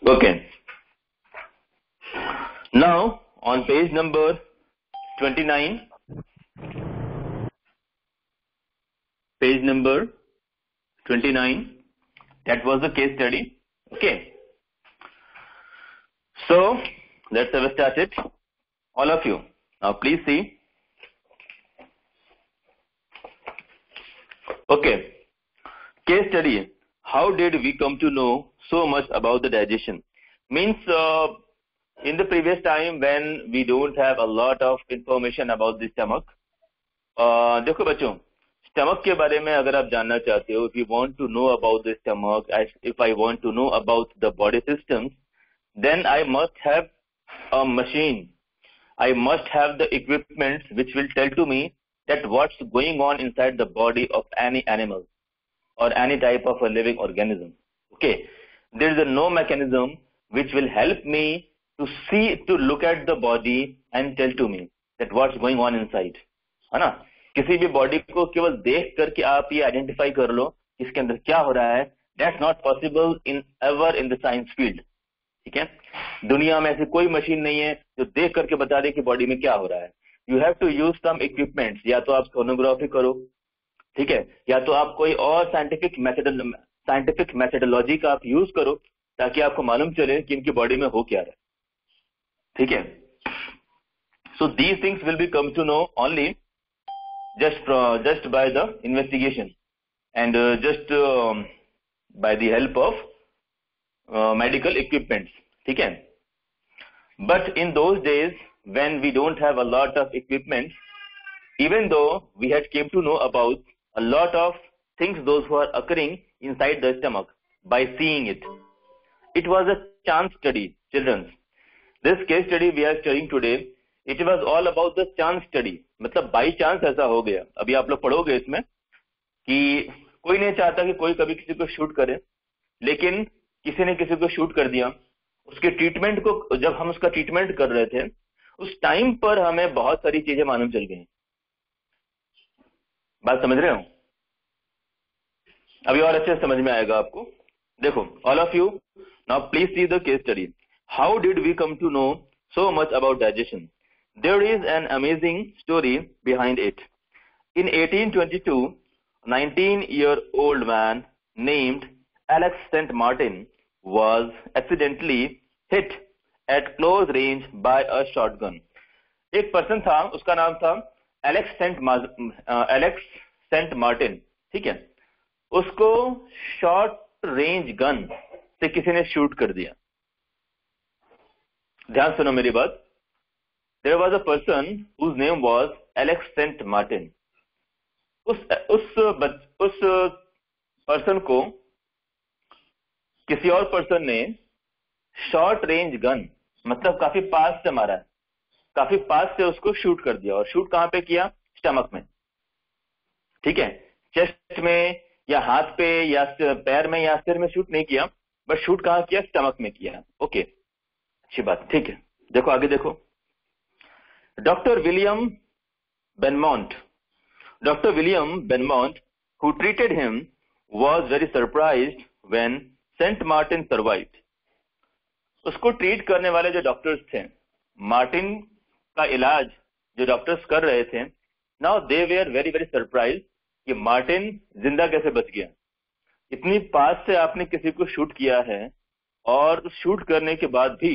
Okay. Now on page number 29, page number 29, that was the case study. Okay. So let's have started. All of you. Now please see. Okay. Case study. How did we come to know so much about the digestion? Means in the previous time when we don't have a lot of information about the stomach. देखो बच्चों, stomach के बारे में अगर आप जानना चाहते हो, if you want to know about the stomach, if I want to know about the body systems, then I must have a machine. I must have the equipment which will tell to me that what's going on inside the body of any animal or any type of a living organism. Okay, there is no mechanism which will help me to look at the body and tell to me that what's going on inside. है ना? किसी भी body को केवल देख करके आप ये आइडेंटिफाई कर लो इसके अंदर क्या हो रहा है. That's not possible in the science field. ठीक है, दुनिया में ऐसी कोई मशीन नहीं है जो देख करके बता दे कि बॉडी में क्या हो रहा है. You have to use some equipments. या तो आप सोनोग्राफी करो, ठीक है, या तो आप कोई और साइंटिफिक मेथोडोलॉजी का आप यूज करो ताकि आपको मालूम चले कि इनकी बॉडी में हो क्या रहा है. ठीक है. So these things will be come to know only just by the investigation and just by the help of medical equipments. ठीक है. But in those days when we don't have a lot of equipment, even though we had came to know about a lot of things those who are occurring inside the stomach by seeing it. It was a chance study, children. This case study we are studying today, it was all about the chance study. मतलब by chance ऐसा हो गया. अभी आप लोग पढ़ोगे इसमें कि कोई नहीं चाहता कि कोई कभी किसी को शूट करे, लेकिन किसी ने किसी को शूट कर दिया. उसके ट्रीटमेंट को जब हम उसका ट्रीटमेंट कर रहे थे उस टाइम पर हमें बहुत सारी चीजें मालूम चल गई. बात समझ रहे हो? अभी और अच्छे से समझ में आएगा आपको. देखो, all of you now please see the case study. How did we come to know so much about digestion? There is an amazing story behind it. In 1822, a 19-year-old man named Alex St. Martin was accidentally hit at close range by a shotgun. एक person था, उसका नाम था Alex Saint Martin. ठीक है. उसको short range gun से किसी ने शूट कर दिया. ध्यान सुनो मेरी बात. There was a person whose name was Alex St. Martin. उस पर्सन को किसी और पर्सन ने शॉर्ट रेंज गन मतलब काफी पास से मारा है, काफी पास से उसको शूट कर दिया. और शूट कहां पे किया? स्टमक में. ठीक है. चेस्ट में या हाथ पे या पैर में या सिर में शूट नहीं किया, बट शूट कहां किया? स्टमक में किया. ओके, अच्छी बात. ठीक है, देखो आगे देखो. Dr. William Benmont, who treated him, was very surprised when St. Martin survived. उसको ट्रीट करने वाले जो डॉक्टर्स थे, मार्टिन का इलाज जो डॉक्टर्स कर रहे थे, now they were very very surprised कि मार्टिन जिंदा कैसे बच गया. इतनी पास से आपने किसी को शूट किया है और शूट करने के बाद भी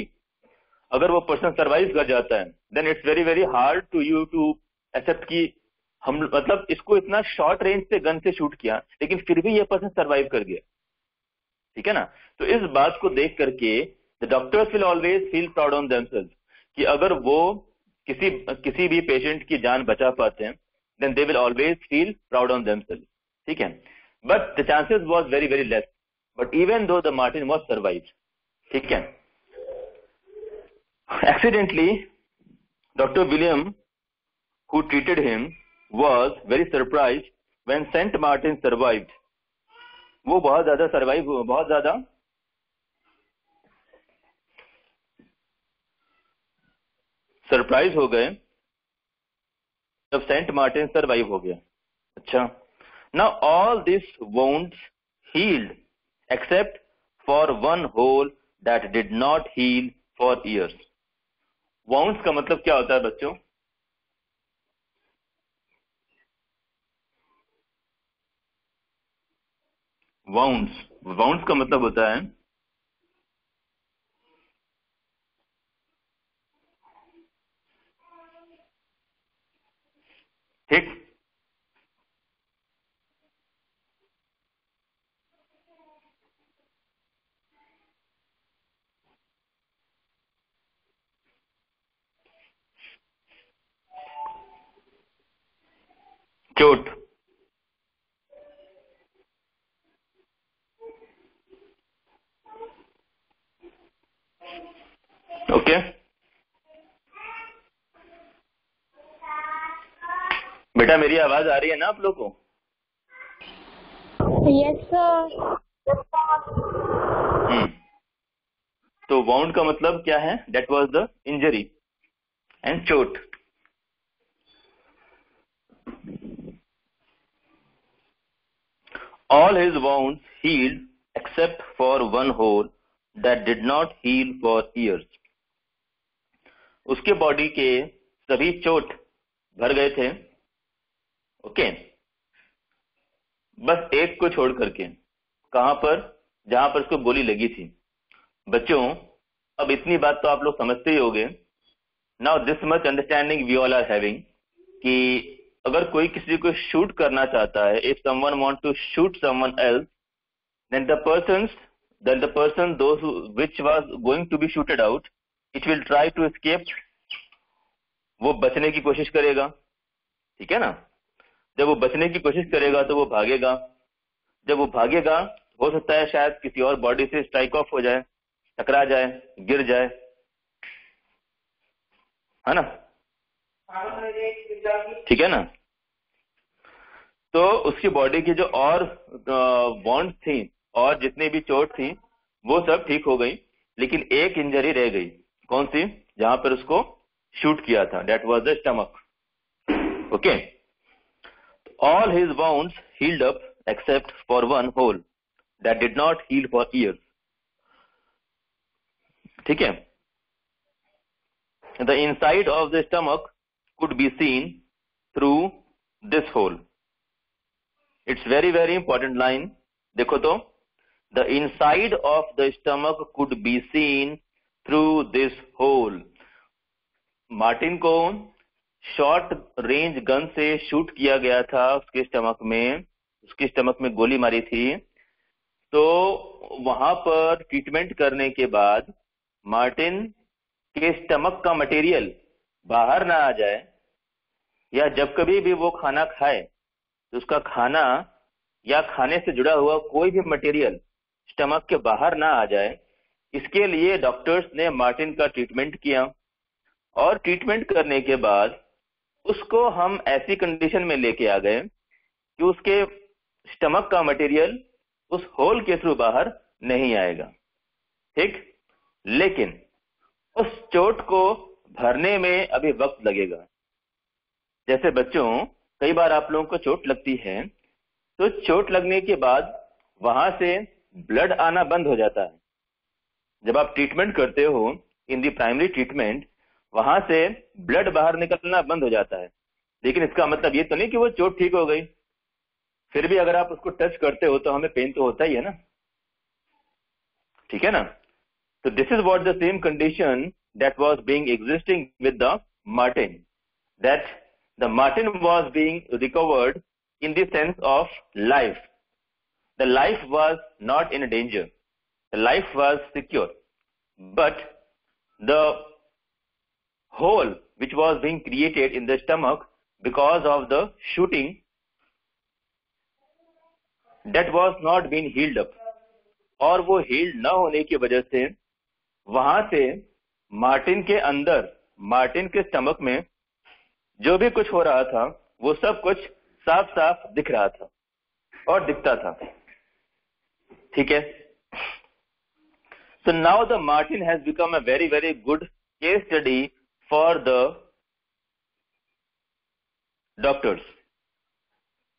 अगर वो पर्सन सर्वाइव कर जाता है, then it's very very hard to you to accept कि हम मतलब इसको इतना शॉर्ट रेंज से गन से शूट किया लेकिन फिर भी ये पर्सन सर्वाइव कर गया. ठीक है ना. तो इस बात को देख करके the doctors will always feel proud on themselves कि अगर वो किसी भी पेशेंट की जान बचा पाते हैं, then they will always feel proud on themselves. ठीक है. But the chances was very very less, but even though the Martin was survived. ठीक है. Accidentally, Dr. William, who treated him, was very surprised when St. Martin survived. वो बहुत ज्यादा surprise हो गए जब सेंट मार्टिन सर्वाइव हो गया. अच्छा. Now all these wounds healed except for one hole that did not heal for years. Wounds का मतलब क्या होता है बच्चों? wounds का मतलब होता है ठीक, चोट, ओके। बेटा मेरी आवाज आ रही है ना आप लोग को? Yes sir. तो वाउंड का मतलब क्या है? That was the injury and चोट। All his wounds healed except for one hole that did not heal for years. उसके बॉडी के सभी चोट भर गए थे, ओके, बस एक को छोड़ करके। कहां पर? जहां पर उसको गोली लगी थी। बच्चों अब इतनी बात तो आप लोग समझते ही होंगे। Now this much understanding we all are having कि अगर कोई किसी को शूट करना चाहता है, if someone want to shoot someone else, then the person those which was going to be shooted out, it will try to escape. वो बचने की कोशिश करेगा, ठीक है ना? जब वो बचने की कोशिश करेगा तो वो भागेगा। जब वो भागेगा हो सकता है शायद किसी और बॉडी से स्ट्राइक ऑफ हो जाए, टकरा जाए, गिर जाए, है ना? ठीक है ना? तो उसकी बॉडी की जो और वॉन्ड थी और जितनी भी चोट थी वो सब ठीक हो गई, लेकिन एक इंजरी रह गई। कौन सी? जहां पर उसको शूट किया था, that was the stomach, okay. All his wounds healed up except for one hole that did not heal for years, ठीक है। The inside of the stomach could be seen through this hole. It's very very important line, देखो तो, the inside of the stomach could be seen through this hole. Martin को short range gun से shoot किया गया था उसके stomach में गोली मारी थी। तो वहां पर ट्रीटमेंट करने के बाद मार्टिन के स्टमक का मटेरियल बाहर ना आ जाए, या जब कभी भी वो खाना खाए तो उसका खाना या खाने से जुड़ा हुआ कोई भी मटेरियल स्टमक के बाहर ना आ जाए, इसके लिए डॉक्टर्स ने मार्टिन का ट्रीटमेंट किया। और ट्रीटमेंट करने के बाद उसको हम ऐसी कंडीशन में लेके आ गए कि उसके स्टमक का मटेरियल उस होल के थ्रू बाहर नहीं आएगा, ठीक। लेकिन उस चोट को भरने में अभी वक्त लगेगा। जैसे बच्चों कई बार आप लोगों को चोट लगती है तो चोट लगने के बाद वहां से ब्लड आना बंद हो जाता है। जब आप ट्रीटमेंट करते हो इन दी प्राइमरी ट्रीटमेंट, वहां से ब्लड बाहर निकलना बंद हो जाता है, लेकिन इसका मतलब ये तो नहीं कि वो चोट ठीक हो गई। फिर भी अगर आप उसको टच करते हो तो हमें पेन तो होता ही है ना, ठीक है ना? तो this is what the same condition that was being existing with the Martin, that the Martin was being recovered in the sense of life. The life was not in danger. The life was secure. But the hole which was being created in the stomach because of the shooting, that was not being healed up. और वो healed न होने की वजह से वहां से Martin के अंदर, मार्टिन के स्टमक में जो भी कुछ हो रहा था वो सब कुछ साफ साफ दिख रहा था और दिखता था, ठीक है। So now the Martin has become a very very good case study for the doctors.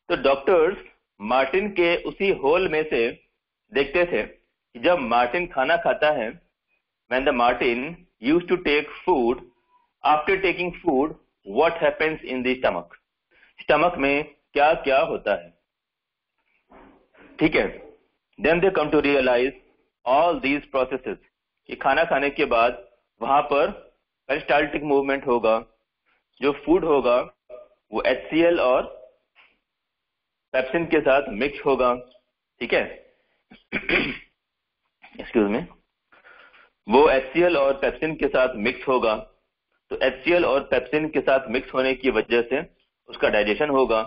तो डॉक्टर्स मार्टिन के उसी होल में से देखते थे कि जब मार्टिन खाना खाता है when the marten used to take food, after taking food, what happens in the stomach? Stomach में क्या क्या होता है? ठीक है. Then they come to realize all these processes. कि खाना खाने के बाद वहां पर पेरिस्टाल्टिक मूवमेंट होगा, जो फूड होगा वो HCl और पेप्सिन के साथ मिक्स होगा. ठीक है. Excuse me. वो HCl और पेप्सिन के साथ मिक्स होगा. तो HCl और पेप्सिन के साथ मिक्स होने की वजह से उसका डाइजेशन होगा.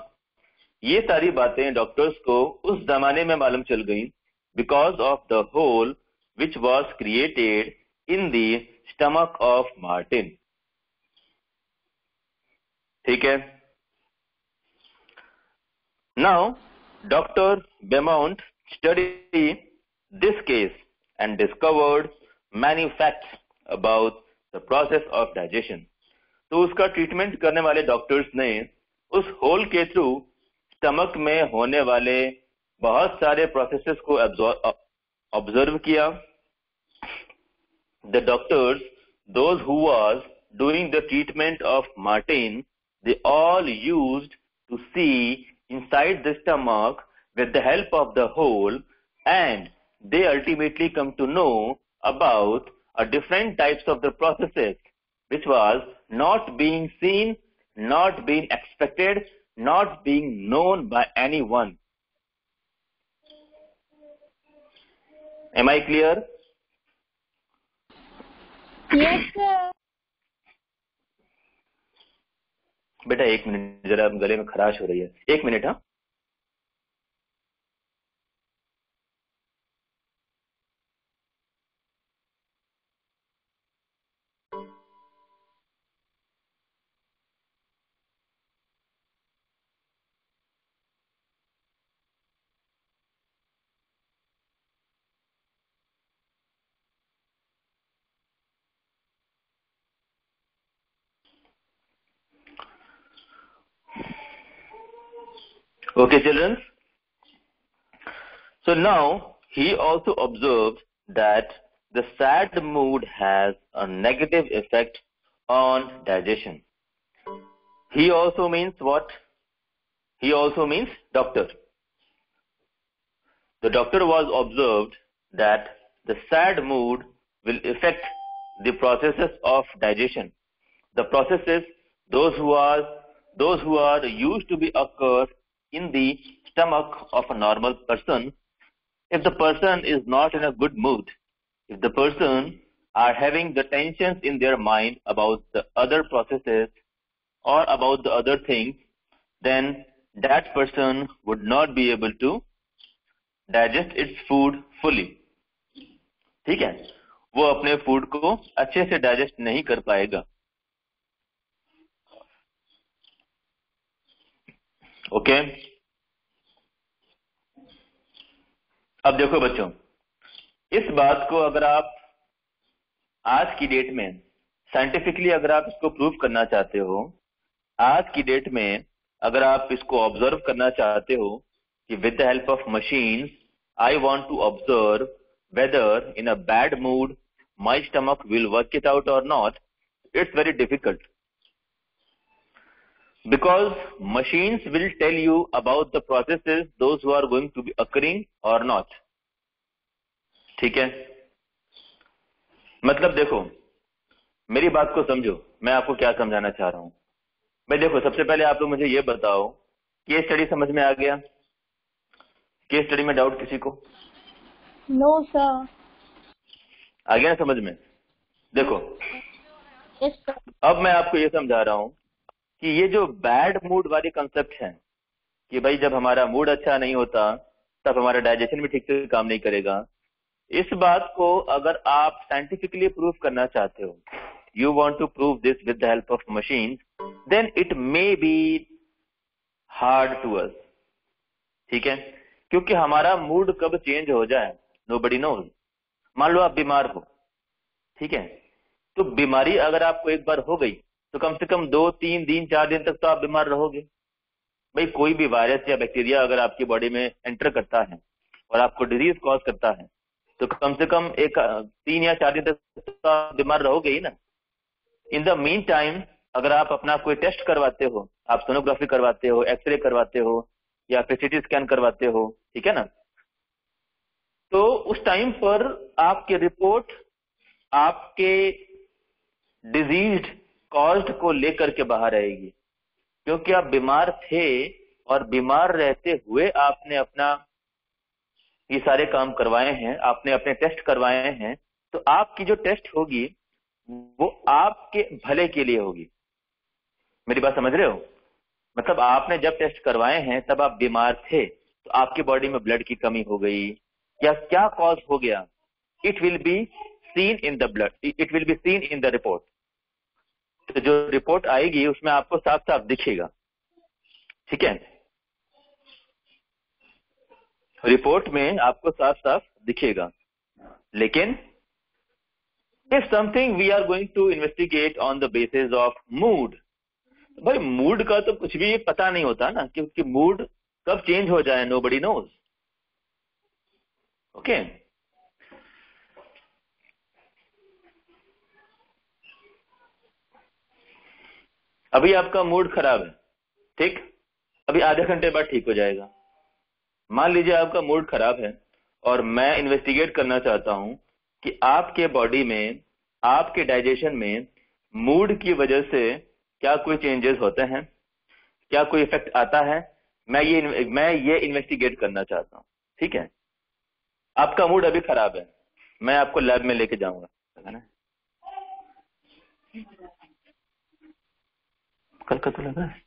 ये सारी बातें डॉक्टर्स को उस जमाने में मालूम चल गई because of the hole which was created in the stomach of Martin. ठीक है. Now doctor Beaumont study this case and discovered many facts about the process of digestion. तो उसका ट्रीटमेंट करने वाले डॉक्टर्स ने उस होल के थ्रू स्टमक में होने वाले बहुत सारे प्रोसेसेस को ऑब्जर्व किया. The doctors, those who was doing the treatment of Martin, they all used to see inside the stomach with the help of the hole, and they ultimately come to know about a different types of the processes which was not being seen, not being expected, not being known by anyone. Am I clear? Yes, sir. बेटा एक minute, जरा गले में खराश हो रही है. एक मिनट. हाँ, okay children. So now he also observed that the sad mood has a negative effect on digestion. He also means what? He also means doctor. The doctor was observed that the sad mood will affect the processes of digestion. The processes, those who are used to be occur in the stomach of a normal person. If the person is not in a good mood, if the person are having the tensions in their mind about the other processes or about the other things, then that person would not be able to digest its food fully. ठीक है. वो अपने food को अच्छे से digest नहीं कर पाएगा. ओके. अब देखो बच्चों, इस बात को अगर आप आज की डेट में साइंटिफिकली अगर आप इसको प्रूव करना चाहते हो, आज की डेट में अगर आप इसको ऑब्जर्व करना चाहते हो कि with the help of machines I want to observe whether in a bad mood my stomach will work it out और नॉट, it's very difficult. Because machines will tell you about the processes those who are going to be occurring or not. ठीक है. मतलब देखो, मेरी बात को समझो, मैं आपको क्या समझाना चाह रहा हूं. भाई देखो, सबसे पहले आप लोग मुझे ये बताओ, केस स्टडी समझ में आ गया? केस स्टडी में डाउट किसी को? No, sir. आ गया ना समझ में? देखो, Yes, sir. अब मैं आपको ये समझा रहा हूं कि ये जो बैड मूड वाली कंसेप्ट है कि भाई जब हमारा मूड अच्छा नहीं होता तब हमारा डाइजेशन भी ठीक से काम नहीं करेगा, इस बात को अगर आप साइंटिफिकली प्रूव करना चाहते हो, you want to prove this with the help of machine, then it may be hard to us. ठीक है. क्योंकि हमारा मूड कब चेंज हो जाए नोबडी नोज. मान लो आप बीमार हो, ठीक है, तो बीमारी अगर आपको एक बार हो गई तो कम से कम 2-3 दिन 4 दिन तक तो आप बीमार रहोगे. भाई कोई भी वायरस या बैक्टीरिया अगर आपकी बॉडी में एंटर करता है और आपको डिजीज कॉज करता है तो कम से कम एक 3 या 4 दिन तक तो आप बीमार रहोगे ही ना। इन द मीन टाइम अगर आप अपना कोई टेस्ट करवाते हो, आप सोनोग्राफी करवाते हो, एक्सरे करवाते हो, या फिर सीटी स्कैन करवाते हो, ठीक है ना, तो उस टाइम पर आपकी रिपोर्ट आपके डिजीज कॉज्ड को लेकर के बाहर आएगी, क्योंकि आप बीमार थे और बीमार रहते हुए आपने अपना ये सारे काम करवाए हैं, आपने अपने टेस्ट करवाए हैं, तो आपकी जो टेस्ट होगी वो आपके भले के लिए होगी। मेरी बात समझ रहे हो? मतलब आपने जब टेस्ट करवाए हैं तब आप बीमार थे, तो आपकी बॉडी में ब्लड की कमी हो गई या क्या कॉज हो गया, it will be seen in the blood, it will be seen in the report. तो जो रिपोर्ट आएगी उसमें आपको साफ साफ दिखेगा, ठीक है, रिपोर्ट में आपको साफ साफ दिखेगा। लेकिन if something we are going to investigate on the basis of mood, भाई मूड का तो कुछ भी पता नहीं होता ना, क्योंकि मूड कब चेंज हो जाए नोबडी नोज। ओके, अभी आपका मूड खराब है, ठीक, अभी आधे घंटे बाद ठीक हो जाएगा। मान लीजिए आपका मूड खराब है और मैं इन्वेस्टिगेट करना चाहता हूं कि आपके बॉडी में, आपके डाइजेशन में मूड की वजह से क्या कोई चेंजेस होते हैं, क्या कोई इफेक्ट आता है, मैं ये इन्वेस्टिगेट करना चाहता हूं, ठीक है। आपका मूड अभी खराब है, मैं आपको लैब में लेके जाऊंगा, है ना, कल का तो लगा है।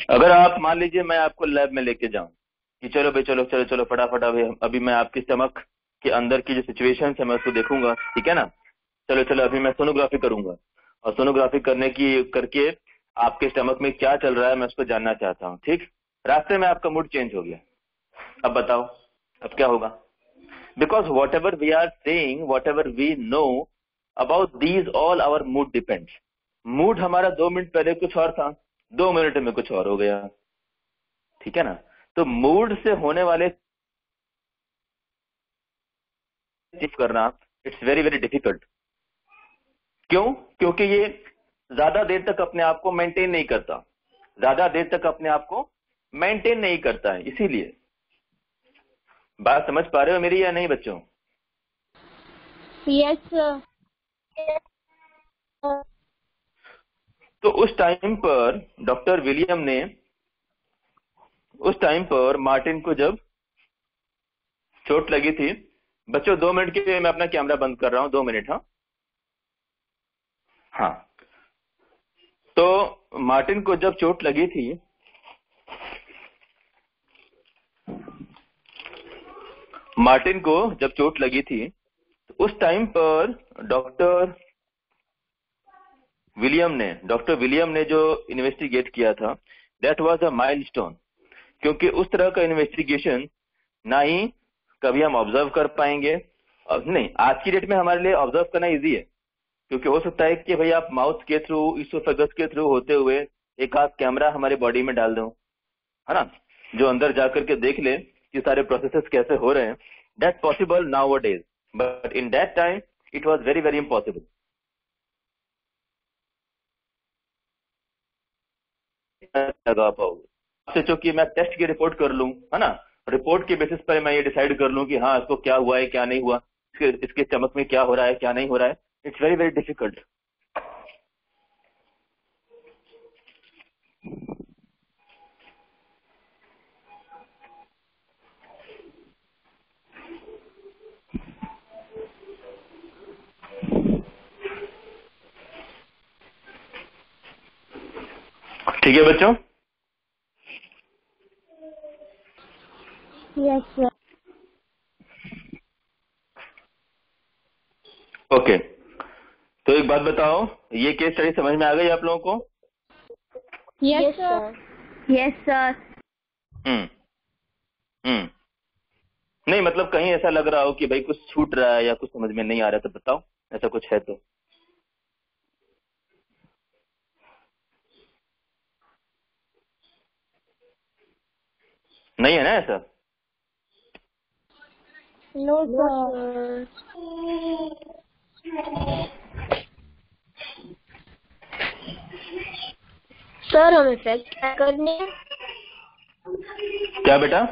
अगर आप मान लीजिए मैं आपको लैब में लेके जाऊं कि चलो भाई चलो चलो चलो फटाफट, अभी मैं आपकी स्टमक के अंदर की जो सिचुएशन है मैं उसको देखूंगा, ठीक है ना, चलो चलो अभी मैं सोनोग्राफी करूंगा और सोनोग्राफी करके आपके स्टमक में क्या चल रहा है मैं उसको जानना चाहता हूँ, ठीक। रास्ते में आपका मूड चेंज हो गया, अब बताओ अब क्या होगा? Because whatever we are saying, whatever we know about these all our mood depends. Mood हमारा 2 मिनट पहले कुछ और था, 2 मिनट में कुछ और हो गया, ठीक है ना। तो मूड से होने वाले चीज करना इट्स वेरी वेरी डिफिकल्ट। क्यों? क्योंकि ये ज्यादा देर तक अपने आप को मेंटेन नहीं करता, ज्यादा देर तक अपने आप को मेंटेन नहीं करता है, इसीलिए। बात समझ पा रहे हो मेरी या नहीं बच्चों? Yes, sir. तो उस टाइम पर डॉक्टर विलियम ने, उस टाइम पर मार्टिन को जब चोट लगी थी, बच्चों 2 मिनट के लिए मैं अपना कैमरा बंद कर रहा हूं, 2 मिनट। हाँ हाँ, तो मार्टिन को जब चोट लगी थी, मार्टिन को जब चोट लगी थी तो उस टाइम पर डॉक्टर विलियम ने जो इन्वेस्टिगेट किया था, दैट वाज अ माइलस्टोन। क्योंकि उस तरह का इन्वेस्टिगेशन ना ही कभी हम ऑब्जर्व कर पाएंगे, नहीं, आज की डेट में हमारे लिए ऑब्जर्व करना इजी है, क्योंकि हो सकता है कि भाई आप माउथ के थ्रू, इसोफेगस के थ्रू होते हुए एक आध कैमरा हमारी बॉडी में डाल दो, है ना, जो अंदर जाकर के देख ले कि सारे प्रोसेसेस कैसे हो रहे हैं। That possible now days, but in that time it was very very impossible. लगा पाओगे सोचो कि मैं टेस्ट की रिपोर्ट कर लूं, है ना, रिपोर्ट के बेसिस पर मैं ये डिसाइड कर लूं कि हाँ इसको क्या हुआ है क्या नहीं हुआ, इसके स्टमक में क्या हो रहा है क्या नहीं हो रहा है, इट्स वेरी वेरी डिफिकल्ट। ठीक है बच्चों? Yes, sir. ओके, तो एक बात बताओ, ये केस स्टडी समझ में आ गई आप लोगों को? Yes, sir. Yes, sir. हम्म हम्म, नहीं मतलब कहीं ऐसा लग रहा हो कि भाई कुछ छूट रहा है या कुछ समझ में नहीं आ रहा, तो बताओ ऐसा कुछ है तो। नहीं है ना ऐसा? No sir. सर हमें फैक्ट करनी है। क्या बेटा?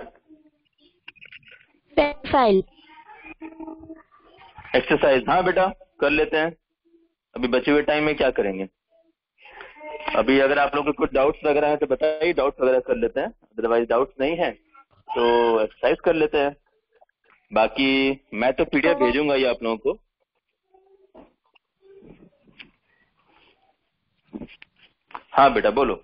फैक्ट फाइल एक्सरसाइज, हाँ बेटा कर लेते हैं। अभी बचे हुए टाइम में क्या करेंगे? अभी अगर आप लोगों को कुछ डाउट्स वगैरह है तो बताइए, डाउट्स वगैरह कर लेते हैं, अदरवाइज डाउट्स नहीं है तो एक्सरसाइज कर लेते हैं। बाकी मैं तो पीडीएफ भेजूंगा ये आप लोगों को। हाँ बेटा बोलो।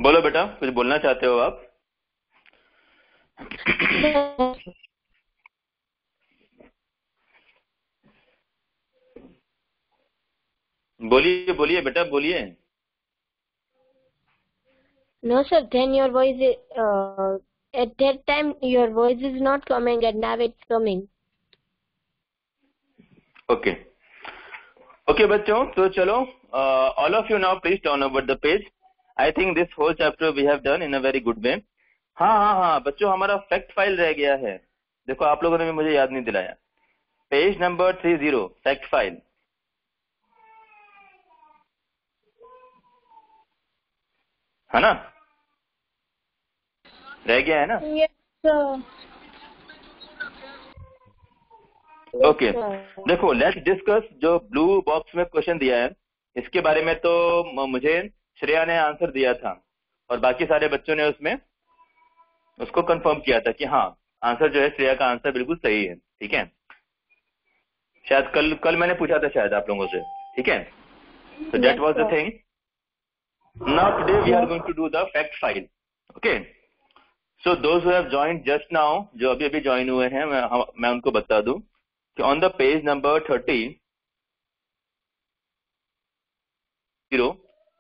बोलो बेटा, कुछ बोलना चाहते हो आप? बोलिए बोलिए बेटा बोलिए। No sir, then your voice at that time your voice is not coming and now it's coming. Okay okay बच्चों, तो चलो all of you now please turn over the page. I think this whole chapter we have done in a very good way. हाँ हाँ हाँ बच्चों, हमारा fact file रह गया है। देखो आप लोगों ने भी मुझे याद नहीं दिलाया। पेज नंबर 30 फैक्ट फाइल है ना, रह गया है ना? Yes sir. ओके देखो लेट्स डिस्कस। जो ब्लू बॉक्स में क्वेश्चन दिया है इसके बारे में तो मुझे श्रेया ने आंसर दिया था और बाकी सारे बच्चों ने उसमें उसको कंफर्म किया था कि हाँ आंसर जो है श्रेया का आंसर बिल्कुल सही है। ठीक है, शायद कल मैंने पूछा था शायद आप लोगों से। ठीक है, so that was the thing. Now today we are going to do the fact file. Okay, so those who have joined just now, जो अभी अभी ज्वाइन हुए हैं, मैं उनको बता दूं कि on the page number 30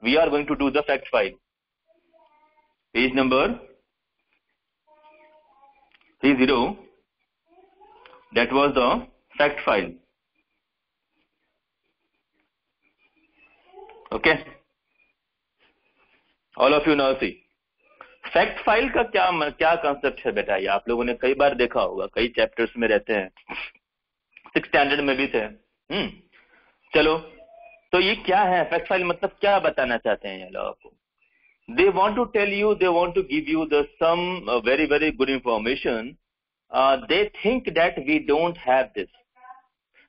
we are going to do the fact file. Page number 30, that was the fact file. Okay, all of you now see. Fact file का क्या कंसेप्ट है बेटा? ये आप लोगों ने कई बार देखा होगा, कई चैप्टर्स में रहते हैं, 6th स्टैंडर्ड में भी थे। चलो तो ये क्या है फैक्ट फाइल, मतलब क्या बताना चाहते हैं ये लोग आपको? They want to tell you, they want to give you the some very very good information. They think that we don't have this,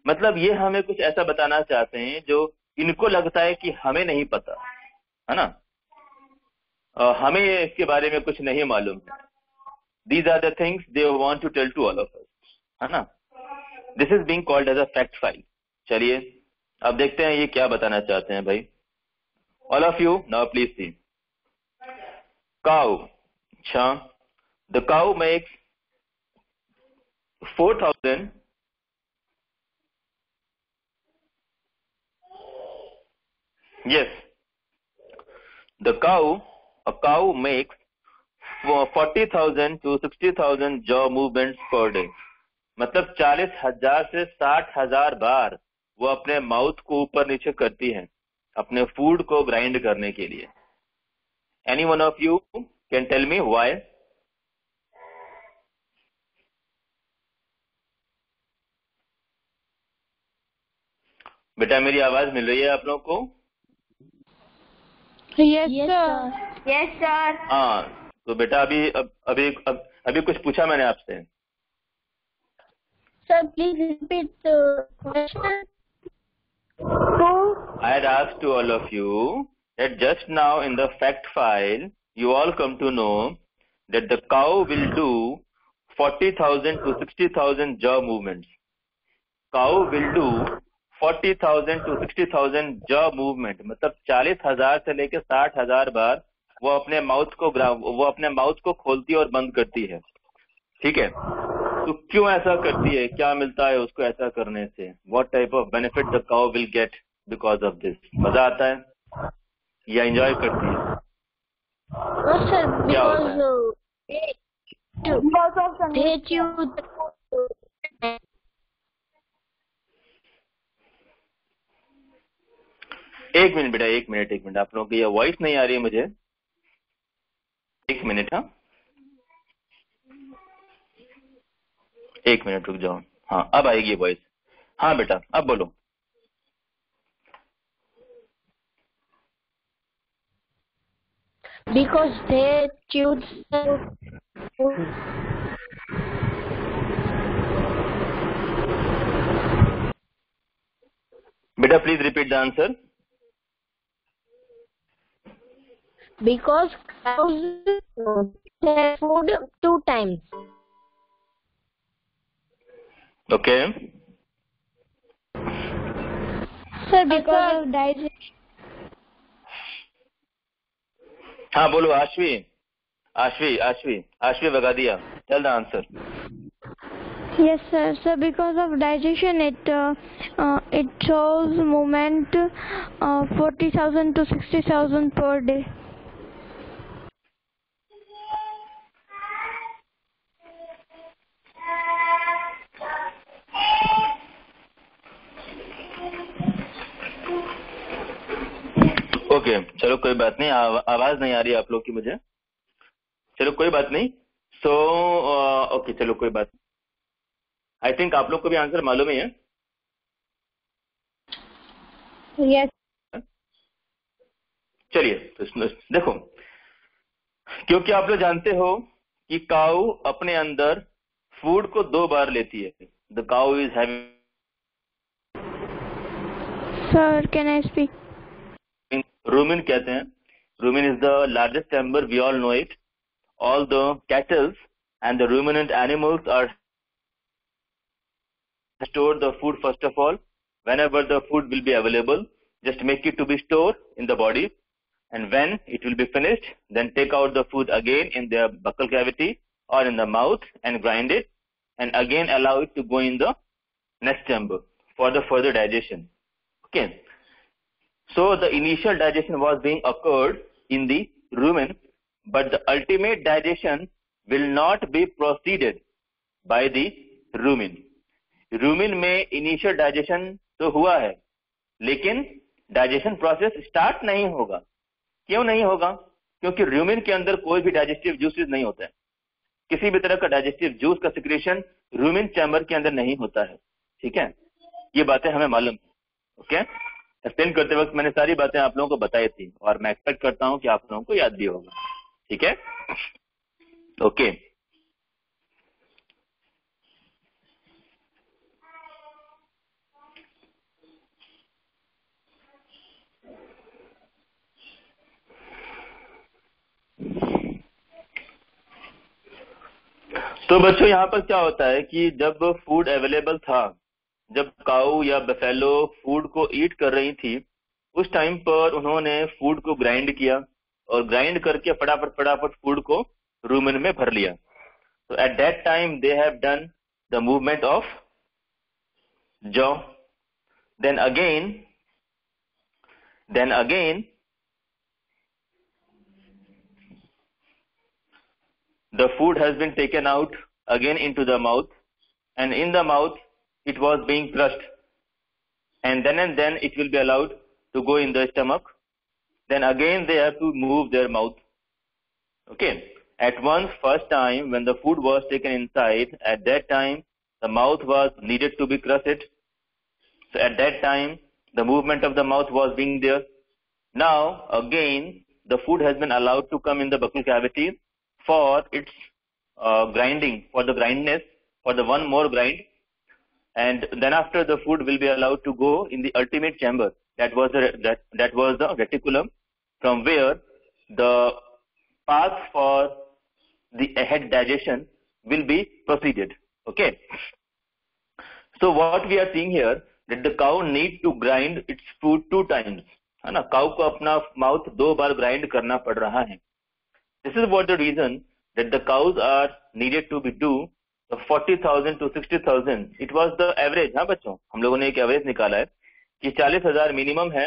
मतलब ये हमें कुछ ऐसा बताना चाहते हैं जो इनको लगता है कि हमें नहीं पता है ना, हमें इसके बारे में कुछ नहीं मालूम है। These are the things they want to tell to all of us, है ना? This is being called as a fact file. चलिए अब देखते हैं ये क्या बताना चाहते हैं भाई। All of you now please see. Cow, अच्छा, the cow makes 4,000. Yes, a cow makes 40,000 to 60,000 jaw movements per day. मतलब 40,000 से 60,000 बार वो अपने माउथ को ऊपर नीचे करती है अपने फूड को ग्राइंड करने के लिए। Any one of you can tell me why? बेटा मेरी आवाज मिल रही है आप लोगों को? Yes sir. Yes sir. हाँ तो बेटा अभी कुछ पूछा मैंने आपसे। Sir, please repeat the question. I had asked to all of you that just now in the fact file you all come to know that the cow will do 40,000 to 60,000 jaw movements. Cow will do 40,000 to 60,000 jaw movement, मतलब 40,000 से लेकर 60,000 बार वो अपने mouth को खोलती और बंद करती है। ठीक है, तो क्यों ऐसा करती है, क्या मिलता है उसको ऐसा करने से? What type of benefit the cow will get because of this? मजा आता है या एंजॉय करती है? No sir, क्या होता है? because of they choose एक मिनट बेटा, एक मिनट, आप लोगों की ये वॉइस नहीं आ रही है मुझे, एक मिनट। हाँ, एक मिनट रुक जाओ। हाँ, अब आएगी वॉइस। हाँ बेटा, अब बोलो। Because they choose food. बेटा please repeat the answer. Because cows have food 2 times. Okay, Sir, because of digestion. हाँ बोलो आश्वी, आश्वी बगा दिया। Tell the answer. Yes, sir. So because of digestion, it shows movement 40,000 to 60,000 per day. Okay चलो कोई बात नहीं, आवाज नहीं आ रही आप लोग की मुझे, चलो कोई बात नहीं। सो ओके चलो कोई बात नहीं। आई थिंक आप लोग को भी आंसर मालूम ही है। Yes. चलिए तो देखो, क्योंकि आप लोग जानते हो कि काऊ अपने अंदर फूड को 2 बार लेती है। The cow is having, Sir, can I speak? Rumen कहते हैं। Rumen is the largest chamber, we all know it. All the cattles and the ruminant animals are store the food first of all. Whenever the food will be available, just make it to be stored in the body, and when it will be finished, then take out the food again in the buccal cavity or in the mouth and grind it, and again allow it to go in the next chamber for the further digestion. Okay, so the initial digestion was being occurred in the rumen, but the ultimate digestion will not be proceeded by the rumen. रूमिन में initial digestion तो हुआ है, लेकिन digestion process start नहीं होगा। क्यों नहीं होगा? क्योंकि रूमिन के अंदर कोई भी डाइजेस्टिव जूसेस नहीं होता है। किसी भी तरह का डाइजेस्टिव जूस का सिक्रेशन रूमिन चैम्बर के अंदर नहीं होता है। ठीक है, ये बातें हमें मालूम है। ओके, एक्सप्लेन करते वक्त मैंने सारी बातें आप लोगों को बताई थी, और मैं एक्सपेक्ट करता हूं कि आप लोगों को याद भी होगा। ठीक है, ओके। तो बच्चों यहाँ पर क्या होता है कि जब फूड अवेलेबल था, जब काऊ या बफेलो फूड को ईट कर रही थी, उस टाइम पर उन्होंने फूड को ग्राइंड किया, और ग्राइंड करके फटाफट फूड को रूमेन में भर लिया। तो at that time they have done the movement of jaw. Then again the food has been taken out again into the mouth, and in the mouth it was being crushed, and then it will be allowed to go in the stomach. Then again they have to move their mouth. Okay, at once first time when the food was taken inside, at that time the mouth was needed to be crushed. So at that time the movement of the mouth was being there. Now again the food has been allowed to come in the buccal cavity for its grinding, for the grindness, for the one more grind, and then after the food will be allowed to go in the ultimate chamber. That was the reticulum, from where the path for the ahead digestion will be proceeded. Okay, so what we are seeing here, that the cow need to grind its food 2 times, है ना। Cow को अपना mouth 2 बार grind करना पड़ रहा है। This is what the reason that the cows are needed to be do the 40,000 to 60,000. It was the average। हाँ बच्चों, हम लोगों ने एक एवरेज निकाला है कि 40,000 मिनिमम है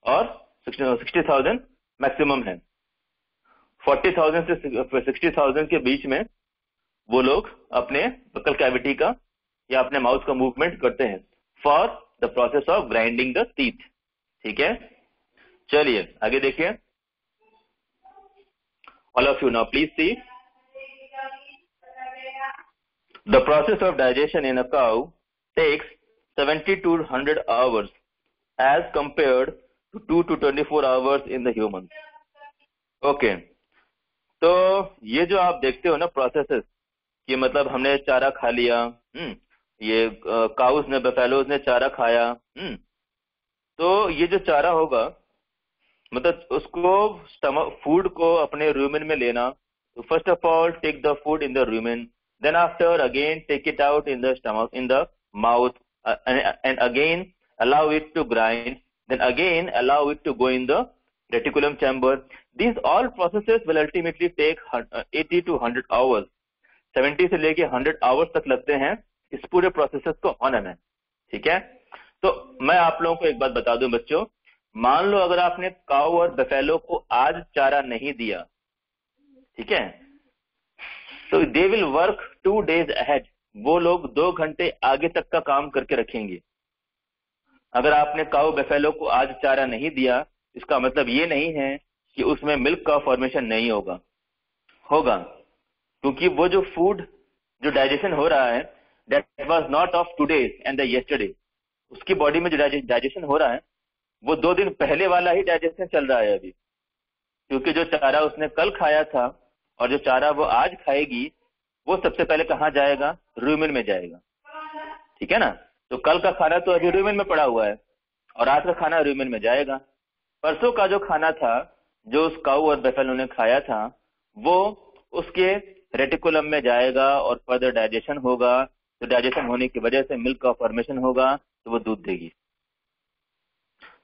और 60,000 मैक्सिमम है। 40,000 से 60,000 के बीच में वो लोग अपने बकल कैविटी का या अपने माउथ का मूवमेंट करते हैं for the process of grinding the teeth. ठीक है, चलिए आगे देखिए. All of you now please see. The process of digestion in a cow takes 70 to 100 hours as compared to 2 to 24 hours in the humans. Okay. तो ये जो आप देखते हो ना प्रोसेसेस कि मतलब हमने चारा खा लिया, ये काउस ने बफेलोज ने चारा खाया, तो ये जो चारा होगा मतलब उसको फूड को अपने रूमेन में लेना. तो first of all take the food in the rumen, then after again take it out in the stomach, in the mouth, and again allow it to grind, then again allow it to go in the reticulum chamber. These all processes will ultimately take 80 to 100 hours. 70 से लेके 100 hours तक लगते हैं इस पूरे processes को होने में. ठीक है. तो मैं आप लोगों को एक बात बता दूं बच्चों, मान लो अगर आपने काऊ और बफेलो को आज चारा नहीं दिया, ठीक है, तो they will work 2 days ahead. वो लोग 2 घंटे आगे तक का काम करके रखेंगे. अगर आपने काऊ बफेलो को आज चारा नहीं दिया, इसका मतलब ये नहीं है कि उसमें मिल्क का फॉर्मेशन नहीं होगा, होगा, क्योंकि वो जो फूड जो डाइजेशन हो रहा है that was not of today and the yesterday. उसकी बॉडी में जो डाइजेशन हो रहा है वो 2 दिन पहले वाला ही डाइजेशन चल रहा है अभी, क्योंकि जो चारा उसने कल खाया था और जो चारा वो आज खाएगी वो सबसे पहले कहाँ जाएगा? रूमेन में जाएगा. ठीक है ना. तो कल का खाना तो अभी रूमेन में पड़ा हुआ है और आज का खाना रूमेन में जाएगा. परसों का जो खाना था जो उस काऊ और बफेलो ने खाया था वो उसके रेटिकुलम में जाएगा और फर्दर डाइजेशन होगा. तो डाइजेशन होने की वजह से मिल्क का फॉर्मेशन होगा तो वो दूध देगी.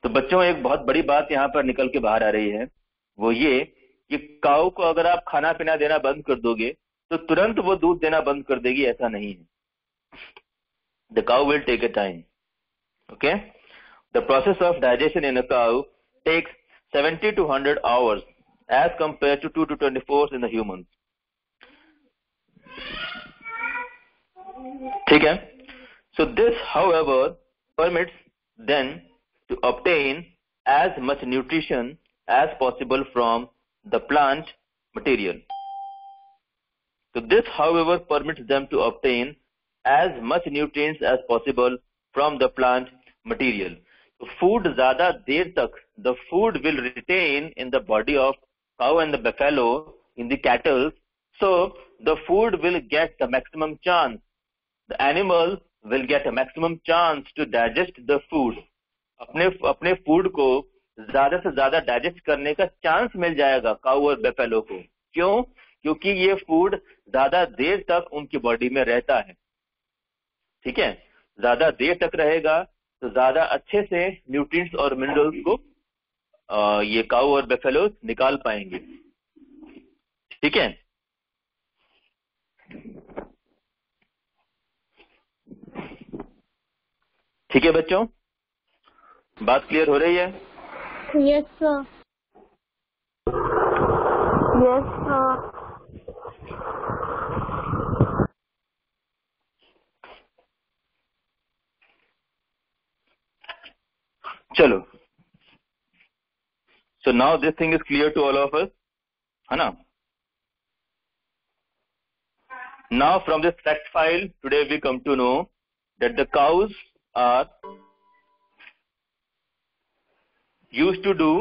तो बच्चों एक बहुत बड़ी बात यहाँ पर निकल के बाहर आ रही है, वो ये कि काऊ को अगर आप खाना पीना देना बंद कर दोगे तो तुरंत वो दूध देना बंद कर देगी, ऐसा नहीं है. The cow will take a time. Okay? The process of digestion in a cow takes 70 to 100 hours as compared to 2 to 24 in the humans. ठीक है. So this, however, permits them to obtain as much nutrition as possible from the plant material. So this, however, permits them to obtain as much nutrients as possible from the plant material. So food ज़्यादा देर तक, the food will retain in the body of cow and the buffalo, in the cattle. So the food will get the maximum chance. The animal will get a maximum chance to digest the food. अपने food को ज्यादा से ज्यादा digest करने का chance मिल जाएगा काऊ और buffalo को. क्यों? क्योंकि ये फूड ज्यादा देर तक उनकी बॉडी में रहता है. ठीक है. ज्यादा देर तक रहेगा तो ज्यादा अच्छे से न्यूट्रिएंट्स और मिनरल्स को ये काऊ और बफेलो निकाल पाएंगे. ठीक है. ठीक है बच्चों, बात क्लियर हो रही है? Yes sir. Yes sir. चलो. So now this thing is clear to all of us, है ना? Now from this fact file today we come to know that the cows are used to do,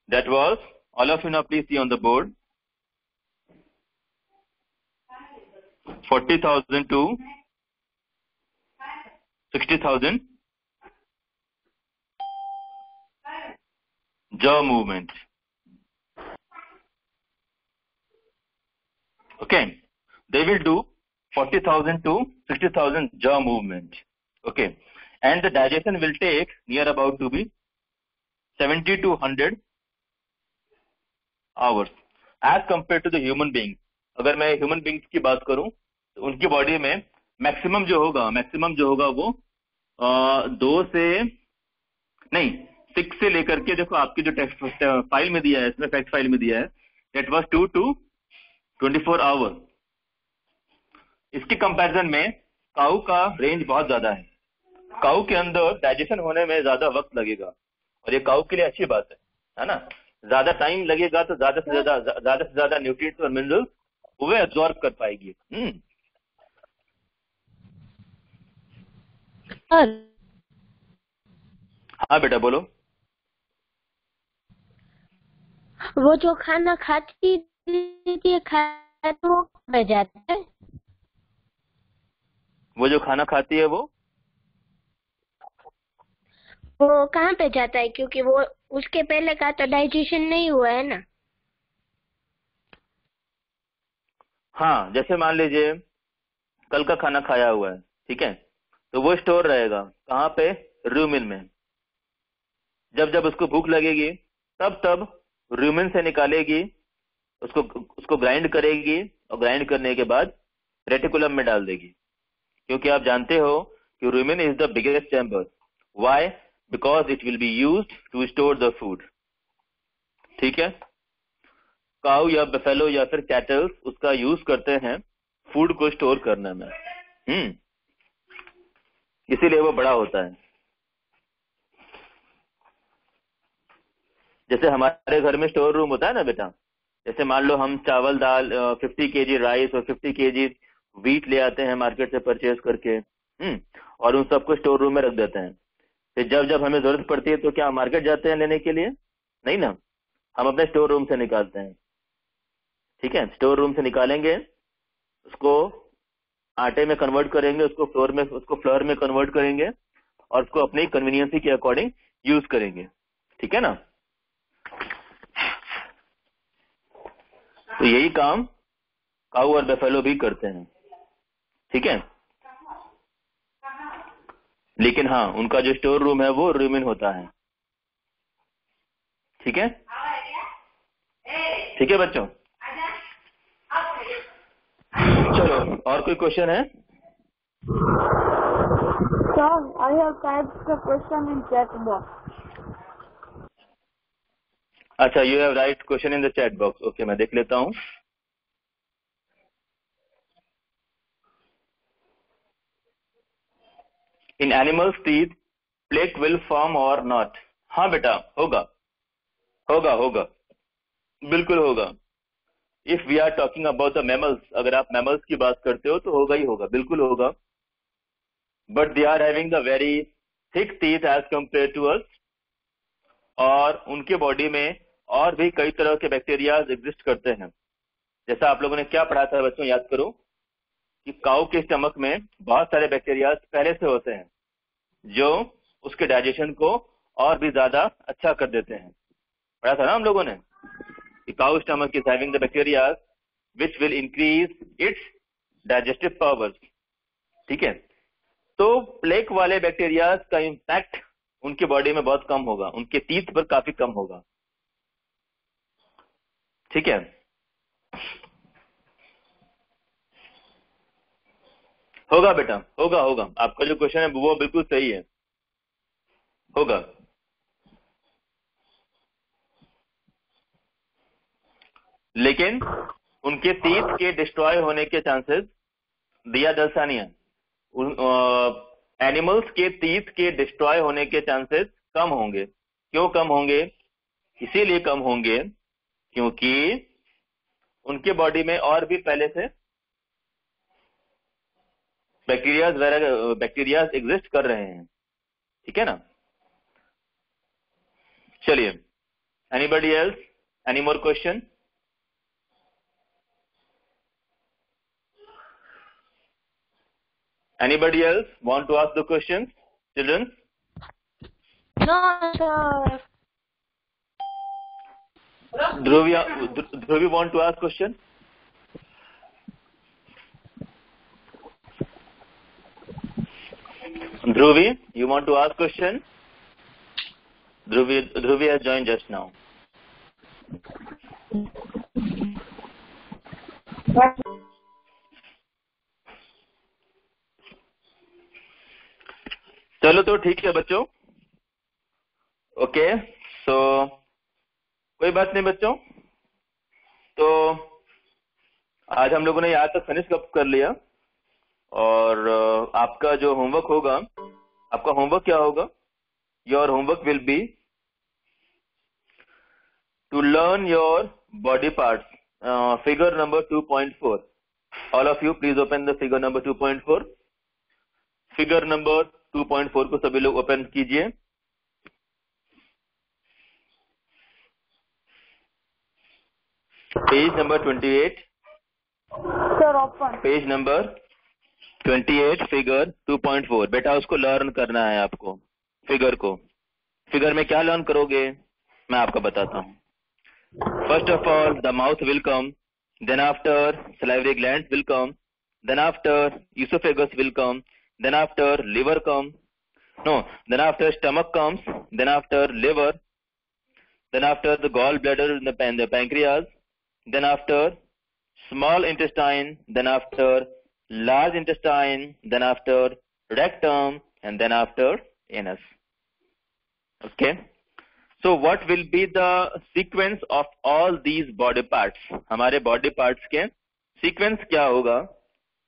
that was, all of you now please see on the board, 40,000 to 60,000 jaw movement. Okay, they will do 40,000 to 60,000 jaw movement. Okay, and the digestion will take near about to be 70 to 100 hours as compared to the human beings. अगर मैं human beings की बात करूं तो उनकी body में maximum जो होगा वो 2 से नहीं 6 से लेकर के, देखो आपकी जो टेक्स्ट फाइल में दिया है, इसमें फैक्ट फाइल में दिया है दैट वाज 2 to 24 आवर. इसके कंपैरिजन में काऊ का रेंज बहुत ज्यादा है. काऊ के अंदर डाइजेशन होने में ज्यादा वक्त लगेगा और ये काऊ के लिए अच्छी बात है ना। ज्यादा टाइम लगेगा तो ज्यादा से ज्यादा न्यूट्रिएंट्स और मिनरल्स वो एब्जॉर्ब कर पाएगी। हाँ बेटा बोलो। वो जो खाना खाती थी खाया तो वो कहाँ जाता है? वो जो खाना खाती है वो कहाँ पे जाता है? क्योंकि वो उसके पहले का तो डाइजेशन नहीं हुआ है ना। हाँ, जैसे मान लीजिए कल का खाना खाया हुआ है, ठीक है, तो वो स्टोर रहेगा कहाँ पे? रूमिन में। जब जब उसको भूख लगेगी तब तब रूमिन से निकालेगी, उसको ग्राइंड करेगी और ग्राइंड करने के बाद रेटिकुलम में डाल देगी। क्योंकि आप जानते हो कि rumen is the biggest chamber. Why? Because it will be used to store the food. ठीक है, काऊ या बफेलो या फिर कैटल्स उसका यूज करते हैं फूड को स्टोर करने में। इसीलिए वो बड़ा होता है। जैसे हमारे घर में स्टोर रूम होता है ना बेटा, जैसे मान लो हम चावल दाल 50 केजी राइस और 50 केजी व्हीट ले आते हैं मार्केट से परचेज करके, और उन सबको स्टोर रूम में रख देते हैं। फिर जब जब हमें जरूरत पड़ती है तो क्या मार्केट जाते हैं लेने के लिए? नहीं ना, हम अपने स्टोर रूम से निकालते हैं। ठीक है, स्टोर रूम से निकालेंगे, उसको आटे में कन्वर्ट करेंगे, उसको फ्लोर में कन्वर्ट करेंगे और उसको अपनी कन्वीनियंस के अकॉर्डिंग यूज करेंगे। ठीक है ना। तो यही काम काऊ और बफेलो भी करते हैं। ठीक है, लेकिन हाँ, उनका जो स्टोर रूम है वो रूमिन होता है। ठीक है, ठीक है बच्चों। चलो, और कोई क्वेश्चन है? Sir, I have typed the question in chat box. अच्छा, you have write question in the chat box. Okay, मैं देख लेता हूँ। In animals teeth plaque will form और नॉट? हाँ बेटा, होगा होगा होगा, बिल्कुल होगा। If we are talking about the mammals, अगर आप मैमल्स की बात करते हो तो होगा ही होगा, बिल्कुल होगा। But they are having the very thick teeth as compare to us, और उनके बॉडी में और भी कई तरह के बैक्टीरिया एग्जिस्ट करते हैं। जैसा आप लोगों ने क्या पढ़ा था बच्चों, याद करो कि काऊ के स्टमक में बहुत सारे बैक्टीरिया पहले से होते हैं जो उसके डाइजेशन को और भी ज्यादा अच्छा कर देते हैं। पढ़ा था ना हम लोगों ने कि cow stomach is having the bacteria which will increase its digestive powers. ठीक है, तो प्लेक वाले बैक्टीरिया का इम्पैक्ट उनके बॉडी में बहुत कम होगा, उनके टीथ पर काफी कम होगा। ठीक है, होगा बेटा, होगा होगा। आपका जो क्वेश्चन है वो बिल्कुल सही है, होगा। लेकिन उनके टीथ के डिस्ट्रॉय होने के चांसेस दिया दर्शानिया, एनिमल्स के टीथ के डिस्ट्रॉय होने के चांसेस कम होंगे। क्यों कम होंगे? इसीलिए कम होंगे क्योंकि उनके बॉडी में और भी पहले से बैक्टीरिया एग्जिस्ट कर रहे हैं। ठीक है ना। चलिए, anybody else, any more question? Anybody else want to ask the questions, children? No, sir. Dhruvi want to ask question? Dhruvi, you want to ask question? Dhruvi has joined just now. चलो तो ठीक है बच्चों। Okay, सो कोई बात नहीं बच्चों। तो आज हम लोगों ने यहाँ तक फिनिश कर लिया, और आपका जो होमवर्क होगा, आपका होमवर्क क्या होगा? Your homework will be to learn your body parts. Figure number 2.4. All of you please open the figure number 2.4. Figure number 2.4 को सभी लोग ओपन कीजिए. Page number 28. Sir, open. Page number 28, figure 2.4. बेटा उसको लर्न करना है आपको. फिगर को. फिगर में क्या लर्न करोगे मैं आपको बताता हूँ. First of all, the mouth will come. Then after, salivary glands will come. Then after, esophagus will come. Then after, liver come. No, then after stomach comes. Then after liver. Then after the gallbladder and the pancreas. Then after small intestine. Then after large intestine. Then after rectum. And then after anus. Okay. So what will be the sequence of all these body parts? हमारे body parts के sequence क्या होगा?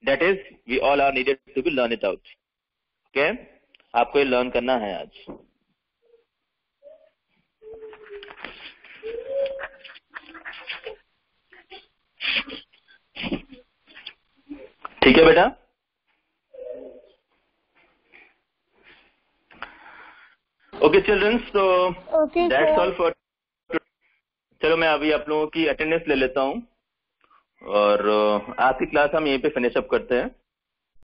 That is, we all are needed to be learn it out. Okay? आपको ये learn करना है आज. ठीक है बेटा? Okay children, so Okay, that's sir. all for. चलो मैं अभी आप लोगों की अटेंडेंस ले लेता हूँ और आज की क्लास हम यहीं पे फिनिश अप करते हैं.